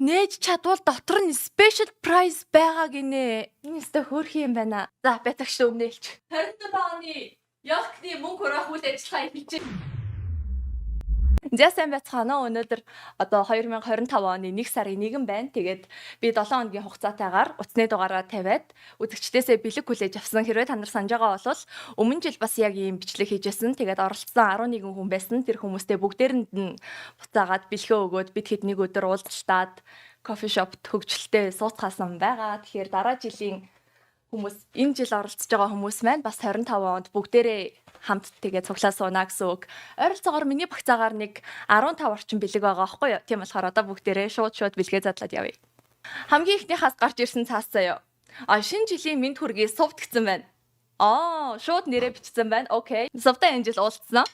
нээж чадвал дотор нь special prize байгаа гинэ. Энэ өстө хөөрхий юм байна. За бятагш өмнөөлч. 27 оны ёлкны мөнгө хураах үйл ажиллагаа эхэлжээ. За сайн байцгаана уу. Өнөөдөр одоо 2025 оны 1 сарын 1 байна. Тэгээд би 7 хоногийн хугацаатайгаар утасны дугаараа тавиад үзэгчдээсээ бэлэг хүлээж авсан. Хэрвээ та нар санаж байгаа бол өмнө жил бас яг ийм бичлэг хийжсэн. Тэгээд оролцсон 11 хүн байсан. Тэр хүмүүстэй бүгдээрэнд нь буцаагаад бэлхээ өгөөд бид хэд нэг өдөр уулзалтаад кофе шопт хөгжилтэй сууцгаасан байгаа. Тэгэхээр дараа жилийн хүмүүс энэ жил оролцож байгаа хүмүүс маань бас 25 онд бүгдээрээ хамт тэгээд цуглаа сууна гэсэн үг. Ойролцоогоор миний багцаагаар нэг 15 орчим бэлэг байгаа байхгүй юу? Тийм болохоор одоо бүгдээрээ шууд бэлгээ задлаад явъя. Хамгийн ихнийхээс гарч ирсэн цаас заяа. Шинэ жилийн мэд хүргэе сувд гэсэн байна. Шууд нэрээ бичсэн байна. Окей. Сувдаа энэ жил уулзсан.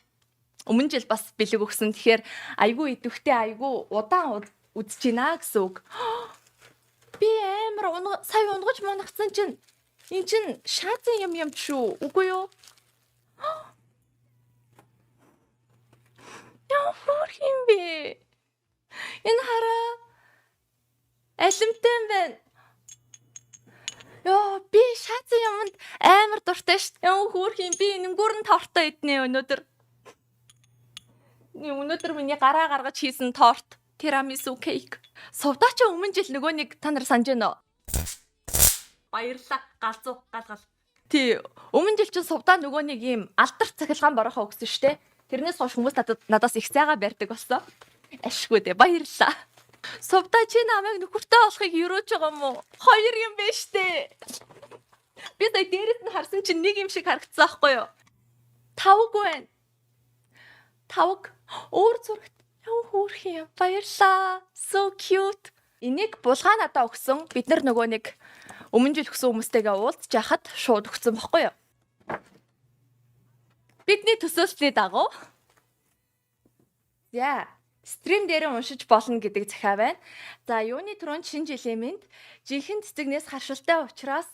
Өмнө жил бас бэлэг өгсөн. Тэгэхээр айгүй идэвхтэй айгүй удаан үзэж гинэ гэсэн үг. Би амар сая унгаж моногцсон чинь энэ чинь шаазын юм шүү. Үгүй юу? Яа хөрхим бэ? Энэ хараа. Алимтай байна. Яа би шаазын юмд амар дуртай шүү. Яа хөрхим би нэнгүүрэн тортой иднэ өнөөдөр. Өнөөдөр миний гараа гаргаж хийсэн торт. Тирамису кейк. Сувдаа ч өмнө жил нөгөө нэг та нар санаж байна уу? Баярлалаа. Галзуу галгал. Тий, өмнө жил чинь сувдаа нөгөө нэг юм алдар цахилгаан борохоо өгсөн штэ. Тэрнээс хойш хүмүүс надаас их сайгаа барьдаг болсон. Ашгүй дээ. Баярлалаа. Сувдаа чи намайг нөхөртэй болохыг юрөөж байгаа юм уу? 2 юм байна штэ. Би сая дээрэс нь харсан чинь 1 юм шиг харагдсан аахгүй юу? 5 байна. 5 өөр зурагт яв хөөрх юм. Баярлалаа. So cute. Энийг булгаа надаа өгсөн. Бид нар нөгөө нэг өмнө жил өгсөн хүмүүстэйгээ уулзж яхад шууд өгсөн бохгүй юу? Бидний төсөөлсний дагуу. За, стрим дээр уншиж болно гэдэг захиа байна. За, юуны түрүүнд шинэ жилийн мэнд жинхэнэ цэцэгнээс харшилтай учраас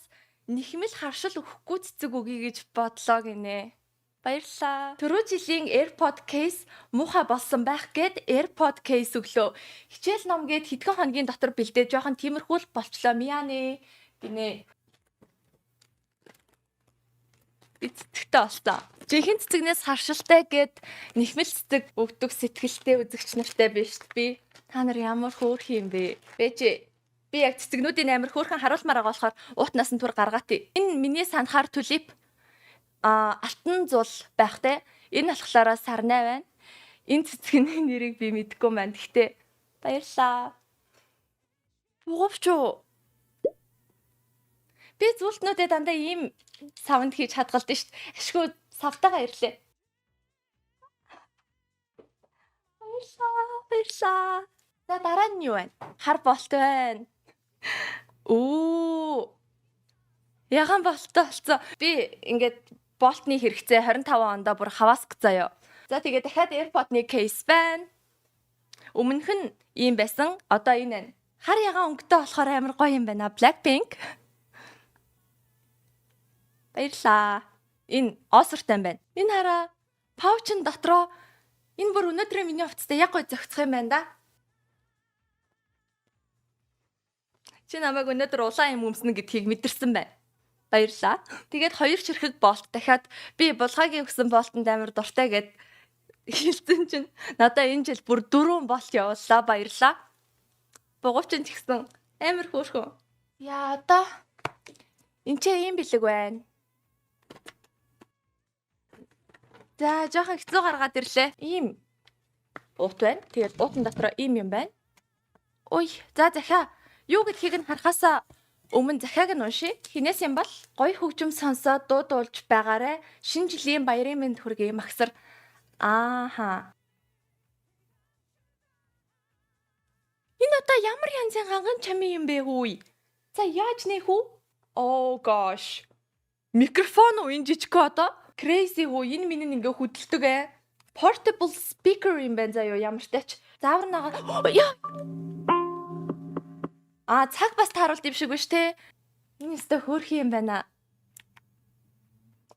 нэхмэл харшил өгөхгүй цэцэг өгье гэж бодлоо гинэ. Баярлалаа. Түрүү жилийн AirPod case муухай болсон байх гээд AirPod case өглөө. Хичээл ном гээд хэдхэн хоногийн дотор бэлдээ жоохон тиймэрхүүл болчлоо. Мианэ гинэ. Би цэцэгтэй болсон. Жинхэнэ цэцэгнээс харшилтай гээд нэхмэл цэцэг өгдөг сэтгэлтэй үзэгч нартай биш би. Та нар ямар хөөрх юм бэ? Бэжи. Би яг цэцэгнүүдийн амар хөөрхөн харуулмаар байгаа болохоор уутнаас нь түр гаргаатыг. Энэ миний санахаар tulip алтан зул байх те. Энэ болохоор сарнай байна. Энэ цэцгийн нэрийг би мэдэхгүй маань. Гэхдээ баярлаа. Буувч уу? Би зүйлтнүүдэд дандаа ийм савнд хийж хадгалдаг шүү дээ. Ашгүй савтайгаа ирлээ. Баярлаа. За дараа нь юу байна? Хар болт байна. Ягаан болттой болсон. Би ингээд болтны хэрэгцээ 25 ондоо бүр хавааск заяа. За тэгээ дахиад AirPod-ны кейс байна. Өмнөх нь ийм байсан. Одоо энэ байна. Хар ягаан өнгөтэй болохоор амар гоё юм байна. Blackpink. Баярлаа. Энэ осортой байна. Энэ хараа паучн дотроо энэ бүр өнөөдрийн миний хувцастай яг гоё зохицох юм байна да. Чи намайг өнөөдөр улаан юм өмснө гэдгийг мэдэрсэн байна. Баярлаа. Тэгээд 2 чирхэг болт дахиад би булгаагийн өгсөн болтонд амар дуртай гэд хэлсэн чинь надаа энэ жил бүр 4 болт явууллаа. Баярлаа. Бугуучин ч гэсэн амар хөөрхөн. Яа одоо энэ ч ийм бэлэг байна. За жоохон хэцүү гаргаад ирлээ. Ийм уут байна. Тэгээд уутан дотроо ийм юм байна. Ой, за захиа. Юу гэдгийг нь харахаасаа өмнө захиаг нь уншия. Хинээс юм бол гоё хөгжим сонсоод дуудуулж байгаарэ. Шинэ жилийн баярын мэнд хүргэе магсар. Энэ одоо ямар янзын ганган чамын юм бэ хүү? За яаж нэ хүү? Oh gosh. Микрофон уу энэ жижиг одоо? Crazy хүү энэ миний ингээ хөдөлдөг ээ. Portable speaker юм байна заяа ямар тач. Заавар нагаа. Цаг бас тааруулт юм шиг биш те. Энэ өстө хөөрх юм байна.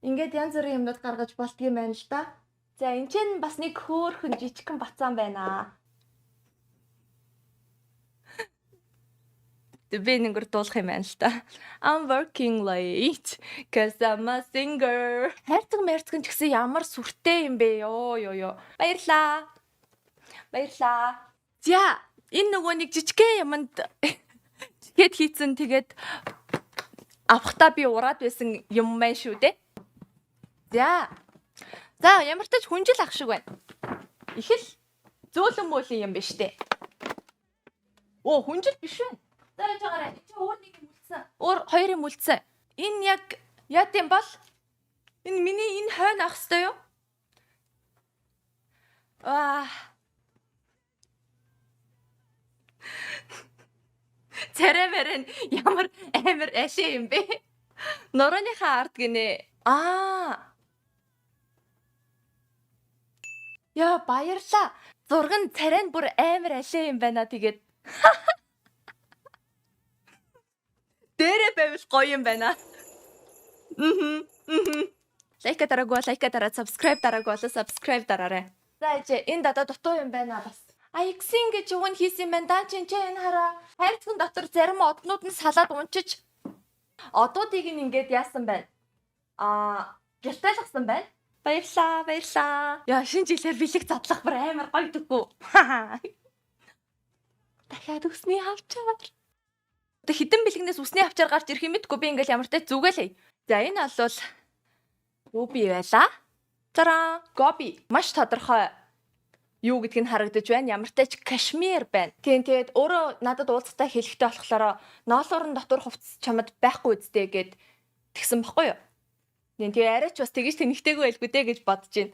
Ингээд янз бүрийн юмнууд гаргаж болтгийм байна л да. За энэ ч бас нэг хөөрхөн жижигхэн бацаан байна. Би нэгээр дуулах юм байна л та. I'm working late cause I'm a singer. Хайрцаг мэрцэг ч гэсэн ямар сүртэй юм бэ ёо. Баярлаа. За, энэ нөгөө нэг жижигхэн юмд хэд хийцэн тэгээд авахтаа би ураад байсан юм байна шүү дээ. За, ямар ч тач хүнжил ах шиг байна. Их л зөөлөн мөлийн юм биш дээ. Хүнжил биш вэ? Дараач байгаарай. Чи өөр нэг юм үлдсэн. Өөр хоёр юм үлдсэн. Энэ яг яат юм бол? Энэ миний энэ хойно ах хэвээр юу? Царайвэрэн ямар амар алин юм бэ? Нурууныхаа ард гинэ. Яа, баярлаа. Зурган царай нь бүр амар алин юм байна тэгээд. Дээрээ байвал гоё юм байна. Лайк дараагүй, subscribe дараагүй, subscribe дараарай. За энэ дада дутуу юм байна бас. Иксэн гэж юунд хийсэн юм байна да чи энэ хараа. Хайрцагын дотор зарим однууд нь салаад унчиж одуудыг ингээд яасан байна. Гялтайлгсан байна. Баярлаа. Яа, шинэ жилээр бэлэг задлах бүр амар гоё дэггүй. Дахиад үсний хавчаар. Тэ хідэн бэлгнээс үсний хавчаар гарч ирэх юм мэдгүй би ингээл ямар ч зүгэлээ. За энэ бол Гоби байла. Тараа, Гоби. Маш тодорхой юу гэдг нь харагдаж байна. Ямар ч тач Кашмир байна. Тэгээд өөрөө надад уулзтай хэлэхтэй болохоор ноолуурын дотор хувцас чамд байхгүй үстэй гэд тэгсэн баггүй юу? Тэгээ арайч бас тэгэж тэнхтэйгүй байлгүй дээ гэж бодож байна.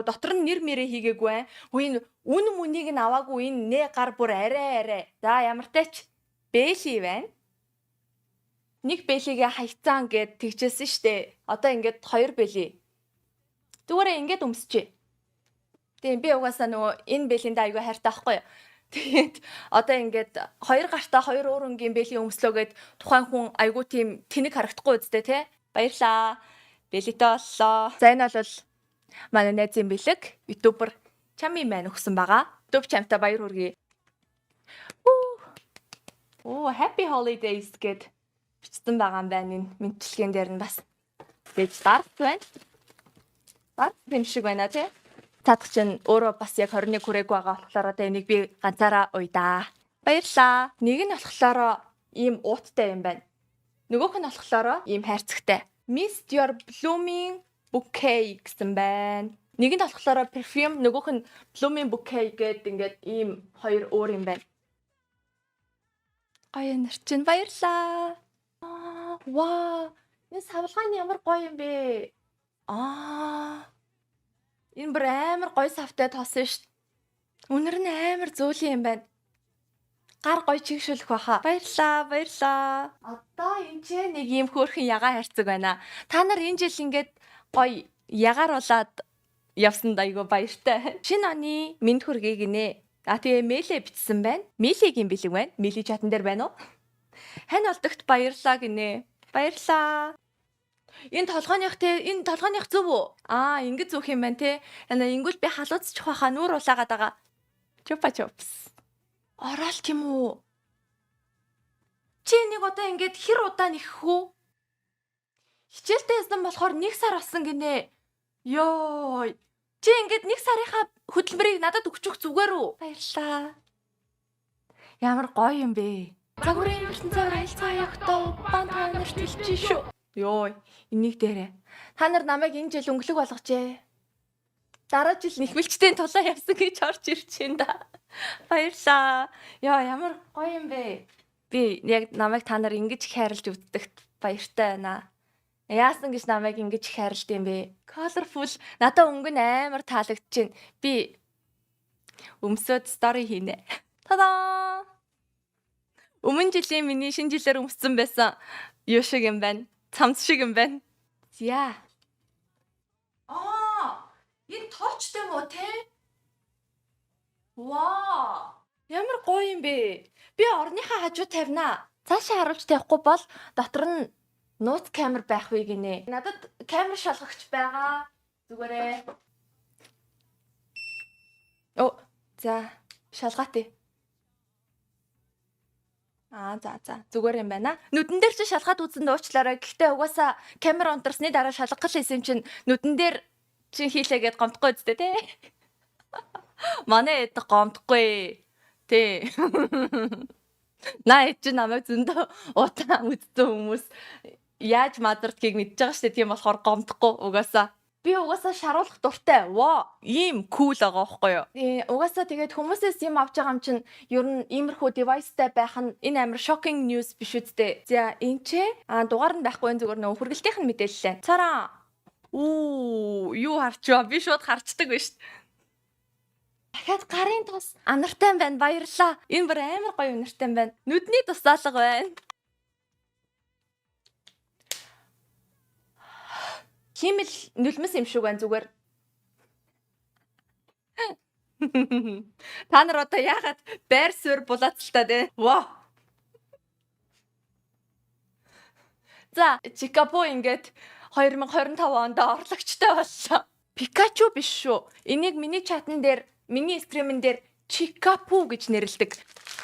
Дотор нь нэр мэрэ хийгээгүй бай. Энэ үн мүнийг нь аваагүй энэ нэ гар бүр арай. За ямар тач бэли байна. Нэг бэлигээ хайцаан гэд тэгчээсэн штэ. Одоо ингээд хоёр бэли. Зүгээр ингээд өмсчээ. Тэгээ би угаасаа нөгөө энэ бэлинд аягүй хайртай байхгүй юу? Тэгээд одоо ингээд хоёр гартаа хоёр өөр өнгийн бэли өмслөөгээд тухайн хүн аягүй тийм тэнэг харагдахгүй үстэй те. Баярлаа. Бэлитээ оллоо. За энэ бол манай найзын бэлэг ютубер Чами маань өгсөн байгаа. YouTube чамтай баяр хүргэе. Happy holidays гэд бичсэн байгаа юм байна энэ мэдчилгээн дээр нь бас. Тэгж дарт байна. Дарт юм шиг байна тий. Цаадах чинь өөрөө бас яг 21 хүрээгүй байгаа болохоор одоо энийг би ганцаараа уйдаа. Баярлаа. Нэг нь болохоор ийм ууттай юм байна. Нөгөөх нь болохоор ийм хайрцагтай. Missed your blooming bouquet гэсэн байна. Нэг нь болохоор perfume, нөгөөх нь blooming bouquet гэдэг ингээд ийм хоёр өөр юм байна. Гоё нар чинь баярлаа. Вау. Энэ савлгааны ямар гоё юм бэ? Энэ бүр амар гоё савтай тоосон шүү дээ. Үнэр нь амар зөөлөн юм байна. Гар гоё чигшүүлэх баха. Баярлаа. Одоо энэ ч нэг юм хөөрхөн ягаан хайрцаг байна. Та нар энэ жил ингээд гоё ягааруулаад явсанд айгүй баяртай. Шинэ оны мэд хүргэе гинэ. Тэгээ мэйлээ бичсэн байна. Мэйлигийн бэлэг байна. Мэйли чатан дээр байна уу? Хань олдогт баярлаа гинэ. Баярлаа. Энэ толгойных зөв үү? Ингэж зүөх юм байна те. Ингүүл би халууцчих байхаа нүур улаагаад байгаа. Чупс. Ороод тийм үү? Чи нэг одоо ингэж хэр удаа нэхэх үү? Хичээлтэй байсан болохоор 1 сар болсон гинэ. Йоо. Чи ингэж 1 сарынхаа хөдөлмөрийг надад өгчих зүгээр үү? Баярлаа. Ямар гоё юм бэ? Загварын ертөнцөөр айлцгаа явахдаа бан танарт хэлчих шүү. Йоо, энийг дээрээ. Та нар намайг энэ жил өнгөлөг болгожээ. Дараа жил нэхмэлчтэй тулаа явсан гэж орж ирж байна да. Баярлаа. Яа, ямар гоё юм бэ? Би яг намайг та нар ингэж хайрлж үздэгт баяртай байна. Яасан гэж намайг ингэж хайрлд юм бэ? Colorful. Надаа өнгө нь амар таалагдчихэв. Би өмсөд стори хийнэ. Тадаа! Өмнө жилийн миний шинэ жилээр өмссөн байсан юу шиг юм байна. Цамц шиг юм байна. За. Энэ тоочтой мó те? Вау! Ямар гоё юм бэ? Би орныхаа хажуу тавина. Цаашаа харуулж тавихгүй бол дотор нь нууц камер байх вэ гинэ. Надад камер шалгагч байгаа. Зүгээрээ. За, шалгаатыг. За. Зүгээр юм байна. Нүдэн дээр чи шалгаад үзэн дуучлаарай. Гэхдээ угаасаа камера унтарсны дараа шалгах гэсэн юм чинь нүдэн дээр чи хийлээгээд гомдохгүй үсттэй те. Манай эд гомдохгүй. Тэ. Наа чи намайг зөндөө утаа үзсэн хүмүүс яаж мадрдгийг мэдж байгаа штэ. Тийм болохоор гомдохгүй угаасаа. Би угаасаа шаруулах дуртай. Воо, ийм кул байгаа байхгүй юу? Угаасаа тэгээд хүмүүсээс юм авч байгаа юм чинь ер нь иймэрхүү девайстай байх нь энэ амар shocking news биш үсттэй. За, энэ ч дугаар нь байхгүй зүгээр нөө хүргэлтийнх нь мэдээлэл. Цараа. Юу харчваа? Би шууд харцдаг биш. Дахиад гарын тос анартай байна. Баярлаа. Энэ бүр амар гоё үнэртэй байна. Нүдний тусаалга байна. Химэл нулимс юм шиг байна зүгээр. Та нар одоо яагаад байр суурь булаацалтай те? Вау. За, Чикапо ингээд 2025 онд орлогчтой боллоо. Пикачу биш шүү. Энийг миний чатан дээр, миний стримэн дээр Чикапу гэж нэрлэдэг.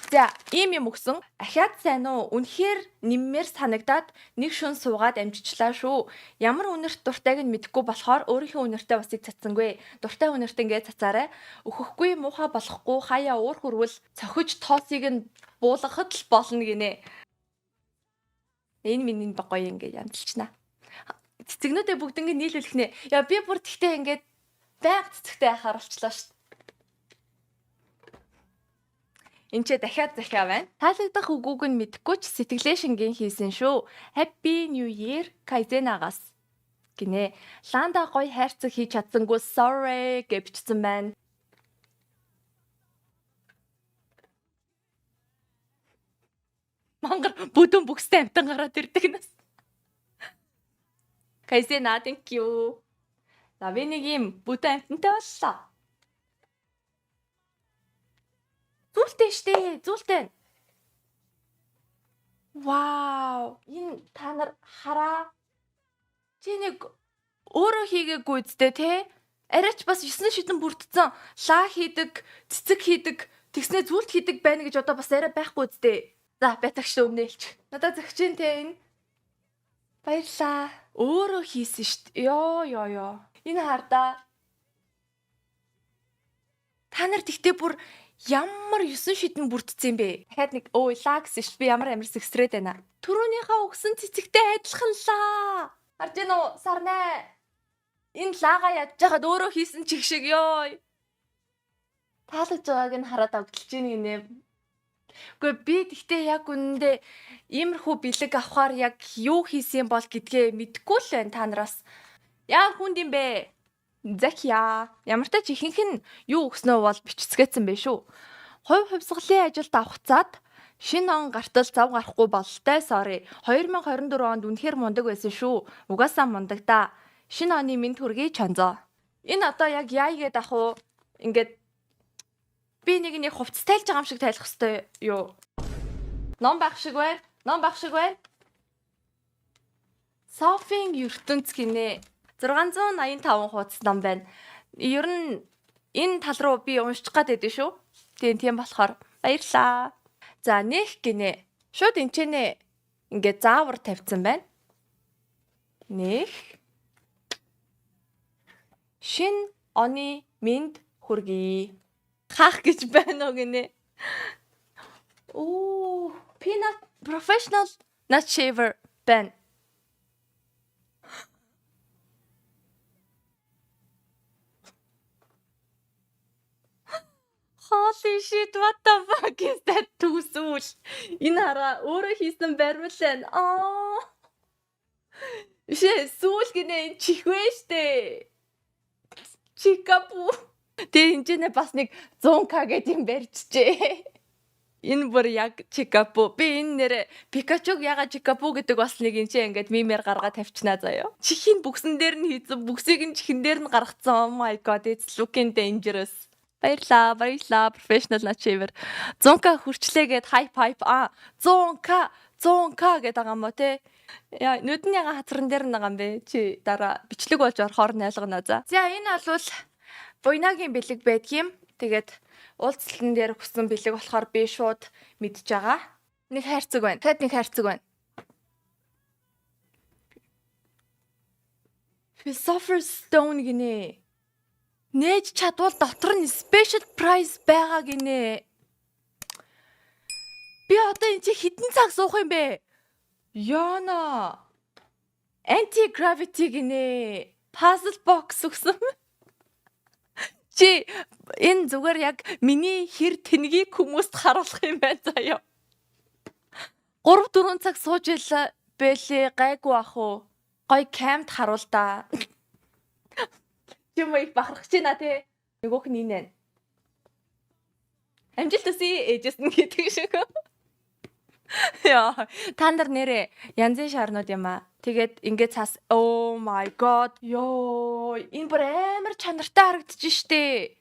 За, ийм юм өгсөн. Ахаад сайн уу? Үнэхээр нэммээр санагдаад нэг шөн суугаад амжичлаа шүү. Ямар үнэрт дуртайг нь мэдэхгүй болохоор өөрийнхөө үнэртэй басыг цацсангүй. Дуртай үнэрт ингээд цацаарай. Өөхөхгүй муухай болохгүй хаяа уур хүрвэл цохиж тоосыг нь буулгахад л болно гинэ. Энэ миний гоё ингээд янзлчнаа. Цэцэгнүүдээ бүгднийг нийлүүлэх нэ. Яа би бүр тэгтээ ингээд байг цэцэгтэй яхаар болчлаа шүү. Энд ч дахиад захиа байна. Таалагдах үгүүг нь мэдэхгүй ч сэтгэлээ шингэн хийсэн шүү. Happy New Year Кайзенагаас гинэ. Ланда гоё хайрцаг хийж чадсангүй sorry гэж бичсэн байна. Мангар бүдүүн бүкстэй амтан гараад ирдэг нас. Кайзена thank you. За би нэг юм бүдүүн амтантай боллоо. Зүйлтэй штэ, зүйлтэй. Вау, энэ та нар хараа. Чи нэг өөрөө хийгээгүй үсттэй те? Арайч бас 9 шидэн бүрдсэн лаа хийдэг, цэцэг хийдэг, тэгснэ зүйлт хийдэг байна гэж одоо бас арай байхгүй үсттэй. За, байтагч өмнөөлч. Надад зөгчийн те энэ. Баярлаа. Өөрөө хийсэн штт. Йоо. Энэ хардаа. Та нар тэгтээ бүр ямар 9 шидэн бүрдсэн бэ? Дахиад нэг лаа гэсэн ш. Би ямар сэгсрээд байна. Төрөөнийхөө өгсөн цэцэгтэй адилхан лаа. Харж гин үү? Сарнаа. Энэ лаага ядж хаад өөрөө хийсэн чих шиг ёо. Таалагдж байгааг нь хараад авдалж ийн гинэ. Гэхдээ би тэгтээ яг үнэндээ иймэрхүү бэлэг авахаар яг юу хийсэн бол гэдгээ мэдэхгүй л байна та нараас. Яа хүнд юм бэ? Захиа. Ямар ч тач ихэнх нь юу өгснөө бол бичцгээсэн байх шүү. Хувь хувьсгалын ажилд авахцаад шинэ он гартал зав гарахгүй бололтой sorry. 2024 онд үнэхээр мундаг байсан шүү. Угаасаа мундаг да. Шинэ оны минь төргий чонзоо. Энэ одоо яг яа гээд ах уу? Ингээд би нэг хувцас тайлж байгаа юм шиг тайлах хэвээр юу? Ном байх шиг байна. Софийн ертөнц гинэ. 685 хуудас ном байна. Ер нь энэ тал руу би уншчих гээд байдсан шүү. Тийм болохоор баярлаа. За нэх гинэ. Шууд энчэнэ ингээд заавар тавьсан байна. Нэх. Шин оны минь хүргэе. Хаах гэж байна уу гинэ. Peanut professional nut shaver байна. Holy shit, what the fuck is that түүсүүл? Энэ хараа өөрөө хийсэн баримл байна. Сүүл гинэ энэ чихвэ штэ. Чикапу. Тэгээ энэ бас нэг 100k гэдэг юм барьжжээ. Энэ бүр яг Чикапу. Би энэ нэр Пикачуг яга Чикапу гэдэг бас нэг энэ ингээд мемээр гаргаад тавьчихнаа заяа. Чихийн бүксэн дээр нь хийсэн, бүксийг нь чихэн дээр нь гаргацсан. Oh my god, it's looking dangerous. Баярлаа. Professional nut shaver. 100k хүрчлээгээд hype. 100k гэдэг байгаа юм уу те? Яа, нүдэн яга хацран дээр нь байгаа юм бэ? Чи дараа бичлэг болж орохоор найлгана за. За, энэ бол буйнагийн бэлэг байдгийм. Тэгээд уулзалтан дээр хүссэн бэлэг болохоор би шууд мэдж байгаа. Нэг хайрцаг байна. Тэгэд нэг хайрцаг байна. Philosopher's Stone гинэ. Нээж чадвал дотор нь special prize байгаа гинэ. Би одоо энэ чи хитэн цаг суух юм бэ? Яна. Anti-gravity гинэ. Puzzle box өгсөн. Чи энэ зүгээр яг миний хэр тэнгийг хүмүүст харуулах юм байна заяа. 3-4 цаг сууж ил бэлээ гайгүй ах уу. Гой камд харуул да. Чимээ бахарах чи на те. Нөгөөх нь энэ байна. Амжилт төсөө ээжэс нь гэдэг шиг. Яа, та нар нэрээ янзын шарнууд юм аа. Тэгээд ингээд цаас oh my god. Йоо, энэ бүр амар чанартай харагдчих штэ.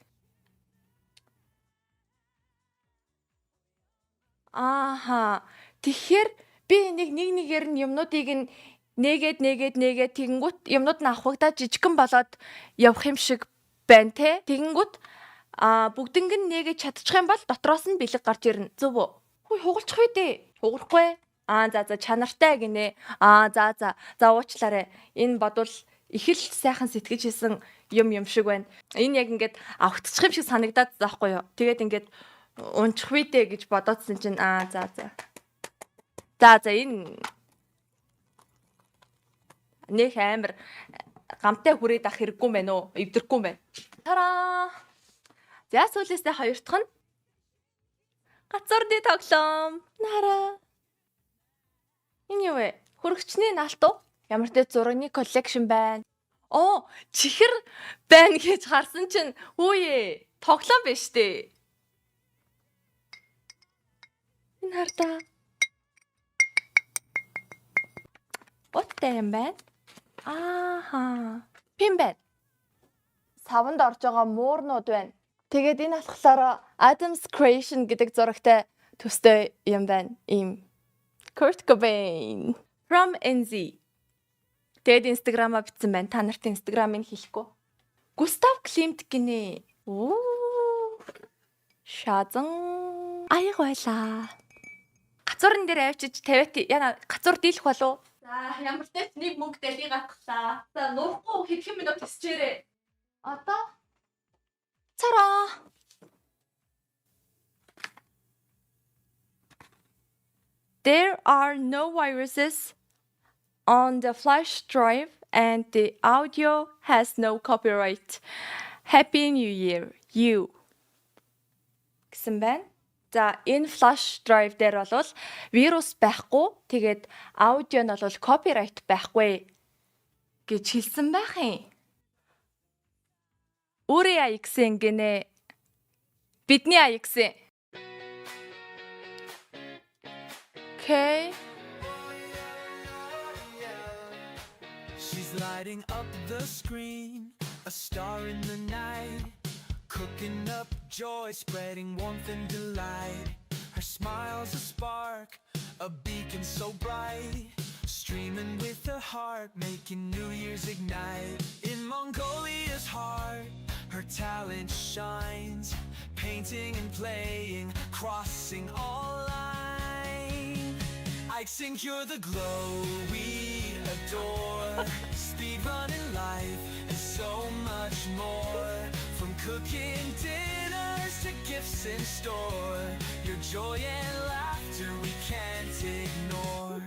Ааха. Тэгэхээр би нэгээр нь юмнуудыг нь нэгээд тэгэнгүүт юмнууд нь авахгадаа жижигхэн болоод явах юм шиг байна те. Тэгэнгүүт бүгднийг нь нэгээд чадчих юм бол дотроос нь бэлэг гарч ирнэ. Зөв үү? Хөөе хугалчих үү дээ. Хугалахгүй. За чанартай гинэ. За уучлаарай. Энэ бодвол их л сайхан сэтгэж хийсэн юм шиг байна. Энэ яг ингээд авахтчих юм шиг санагдаад заахгүй юу. Тэгээд ингээд унчих үү дээ гэж бодоодсэн чинь За энэ нэг амар гамтай хүрээд ах хэрэггүй юм байна уу? Эвдэрхгүй юм байна. Тараа. За сүүлээсээ хоёр дахь нь гацуурны тоглоом. Нараа. Энэ юу вэ? Хөргөчний наалтуу? Ямар ч зургийн коллекшн байна. Оо, чихэр байна гэж харсан чинь хүүе, тоглоом биш дээ. Энэ хардаа. Уттай юм байна. Ааха. Пин байна. Савнд орж байгаа муурнууд байна. Тэгээд энэ алхахлаараа Adam's Creation гэдэг зурагтай төстэй юм байна. Ийм Kurt Cobain from NZ. Тэгээд Instagram-а бичсэн байна. Та нарт Instagram-ыг хэлэхгүй. Gustav Klimt гинэ. Шазан. Аяг байлаа. Гацуурн дээр авчиж тавиад яна гацуур дийлэх болов? За ямар ч тест нэг мөнгө дэлхий гатглаа. За нурахгүй хэдхэн минут тисчээрээ. Одоо цараа. There are no viruses on the flash drive and the audio has no copyright. Happy New Year, you. Гэсэн байна. За энэ flash drive дээр бол вирус байхгүй. Тэгээд аудио нь бол copyright байхгүй гэж хэлсэн байх юм. Өөрийн аягсан гинэ. Бидний аягсан. Okay. She's lighting up the screen, a star in the night. Cooking up joy, spreading warmth and delight. Her smile's a spark, a beacon so bright. Streaming with her heart, making New Year's ignite. In Mongolia's heart, her talent shines. Painting and playing, crossing all lines. I think you're the glow we adore. Speedrunning life and so much more. From cooking dinners to gifts in store, your joy and laughter we can't ignore.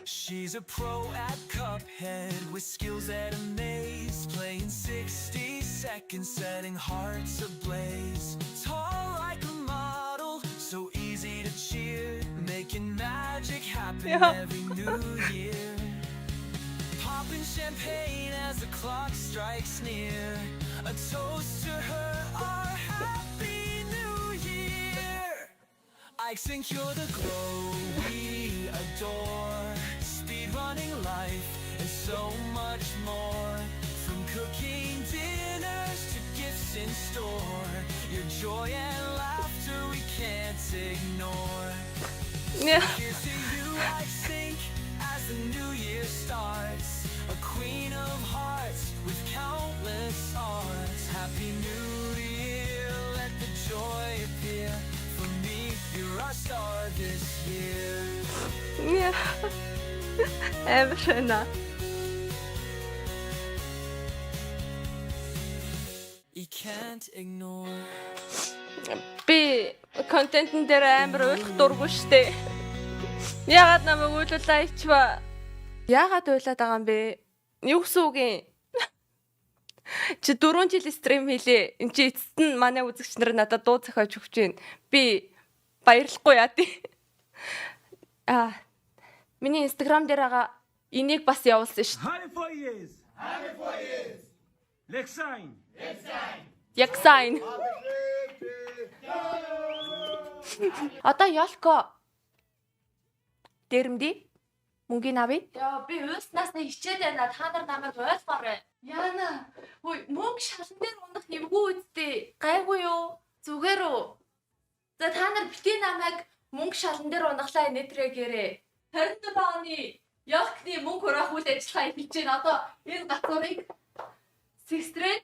She's a pro at Cuphead with skills that amaze. Playing 60 seconds, setting hearts ablaze. Tall like a model, so easy to cheer. Making magic happen every new year. Popping champagne as the clock strikes near. A toast to her, our happy new year. I think you're the glow we adore. Speedrunning life and so much more. From cooking dinners to gifts in store. Your joy and laughter we can't ignore. Here's to you, I think, as the new year starts. A queen of hearts with countless arts. Happy New Year, let the joy appear. For me, you're our star this year. Эвэрна. You can't ignore. Би контентн дээр амар уйлах дурггүй штэ. Яагаад намайг уйлуулаа ичва? Яагаад уйлаад байгаа юм бэ? Юу гэсэн үг юм? Чи 4 жил стрим хийлээ. Энд чи эцэст нь манай үзэгч нар надад дуу зохиож өгч байна. Би баярлахгүй яа тий. Миний Instagram дээр байгаа энийг бас явуулсан шүү. Happy 4 years. Happy 4 years. Lexine. Яг сайн. Одоо Ёлко дээрмди мөнгөний авъя. Яа би уйснаас нь хичээд байна. Та нар намайг ойлгоорой. Яна. Хөөе мөнгө шалан дээр унах юмгүй үсттэй. Гайгүй юу? Зүгээр үү? За та нар битгий намайг мөнгө шалан дээр унахлаа нэтрэгээрээ. 24 оны Ёлкны мөнгө хураах үйл ажиллагаа хийж байна. Одоо энэ гацуурыг сестрээ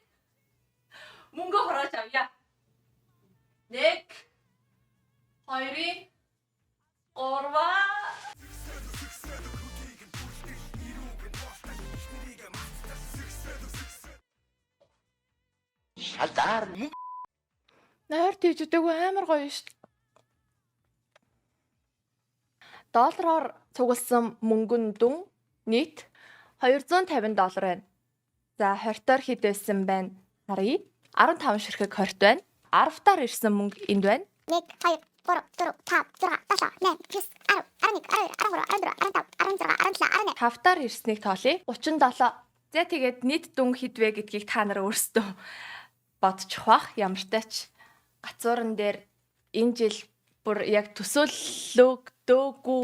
мөнгө хурааж авъя. 1 2 3 Шалдаар Нойр тийж үдэггүй амар гоё шүү дээ. Доллараар цугласан мөнгөн дүн нийт $250 байна. За 20-оор хэд байсан байна? Харъя. 15 ширхэг 20 байна. 10-таар ирсэн мөнгө энд байна. 1, 2, 3, 4, 5, 6, 7, 8, 9, 10, 11, 12, 13, 14, 15, 16, 17, 18. 5-таар ирснийг тоолъё. 37. За тэгээд нийт дүн хэд вэ гэдгийг та нар өөрсдөө бодчих бах. Ямар ч тач гацуурн дээр энэ жил бүр яг төсөөлөгдөөгүй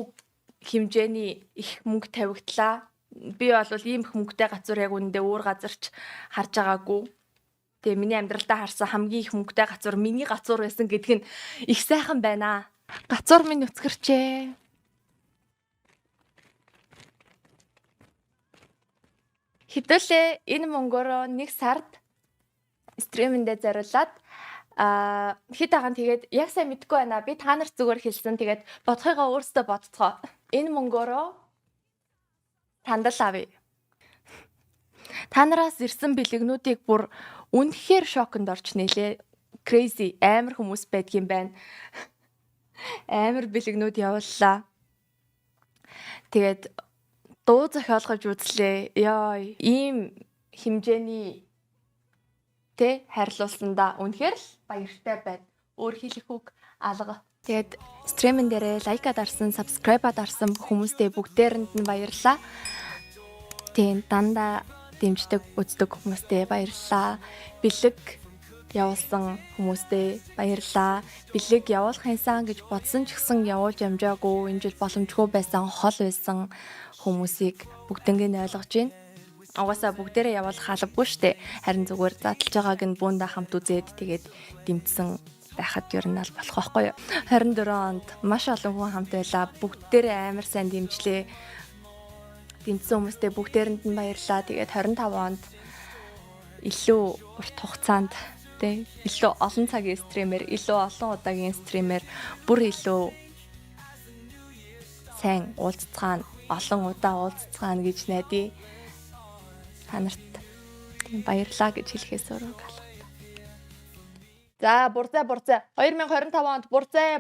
хэмжээний их мөнгө тавигдлаа. Би бол ийм их мөнгөтэй гацуур яг үүндээ өөр газарч харж байгаагүй. Тэгээ миний амьдралдаа харсан хамгийн их мөнгөтэй гацуур миний гацуур байсан гэдг нь их сайхан байна. Гацуур минь өцгөрчээ. Хэдүүлээ энэ мөнгөөрөө нэг сард стримэндээ зориулаад хэд тагаан тэгээд яг сайн мэдэхгүй байна. Би та нарт зүгээр хэлсэн. Тэгээд бодхойгоо өөрсдөө бодцгоо. Энэ мөнгөөрөө сандал авъя. Та нараас ирсэн бэлэгнүүдийг бүр үнэхээр шоконд орч нэлээ. Crazy амар хүмүүс байдгийн байна. Амар бэлэгнүүд явууллаа. Тэгээд дуу зохиолгож үзлээ. Яа, ийм хэмжээний хайрлуулсандаа үнэхээр л баяртай байна. Өөр хэлэх үг алга. Тэгээд стримэн дээрээ лайкад арсан, сабскрайбад арсан хүмүүстээ бүгдээрэнд нь баярлалаа. Тэгээд дандаа дэмждэг, үздэг хүмүүстээ баярлалаа. Бэлэг явуулсан хүмүүстээ баярлалаа. Бэлэг явуулахын сан гэж бодсон ч гэсэн явуулж амжаагүй. Энэ жил боломжгүй байсан, хол байсан хүмүүсийг бүгднийг нь ойлгож байна. Угаасаа бүгдээрээ явуулах албагүй штэ. Харин зүгээр задлж байгааг нь буундаа хамт үзээд тэгээд дэмжсэн байхад ер нь бол болох байхгүй юу. 24 онд маш олон хүн хамт байлаа. Бүгдээрээ амар сайн дэмжлээ. Дэмжсэн хүмүүстээ бүгдээрэнд нь баярлалаа. Тэгээд 25 онд илүү урт хугацаанд илүү олон цагийн стример, илүү олон удаагийн стример бүр илүү сайн уулзцаана, олон удаа уулзцаана гэж найдаа. Та нарт баярлалаа гэж хэлэхээс өөрөө галах. За, бурзай. 2025 онд бурзай.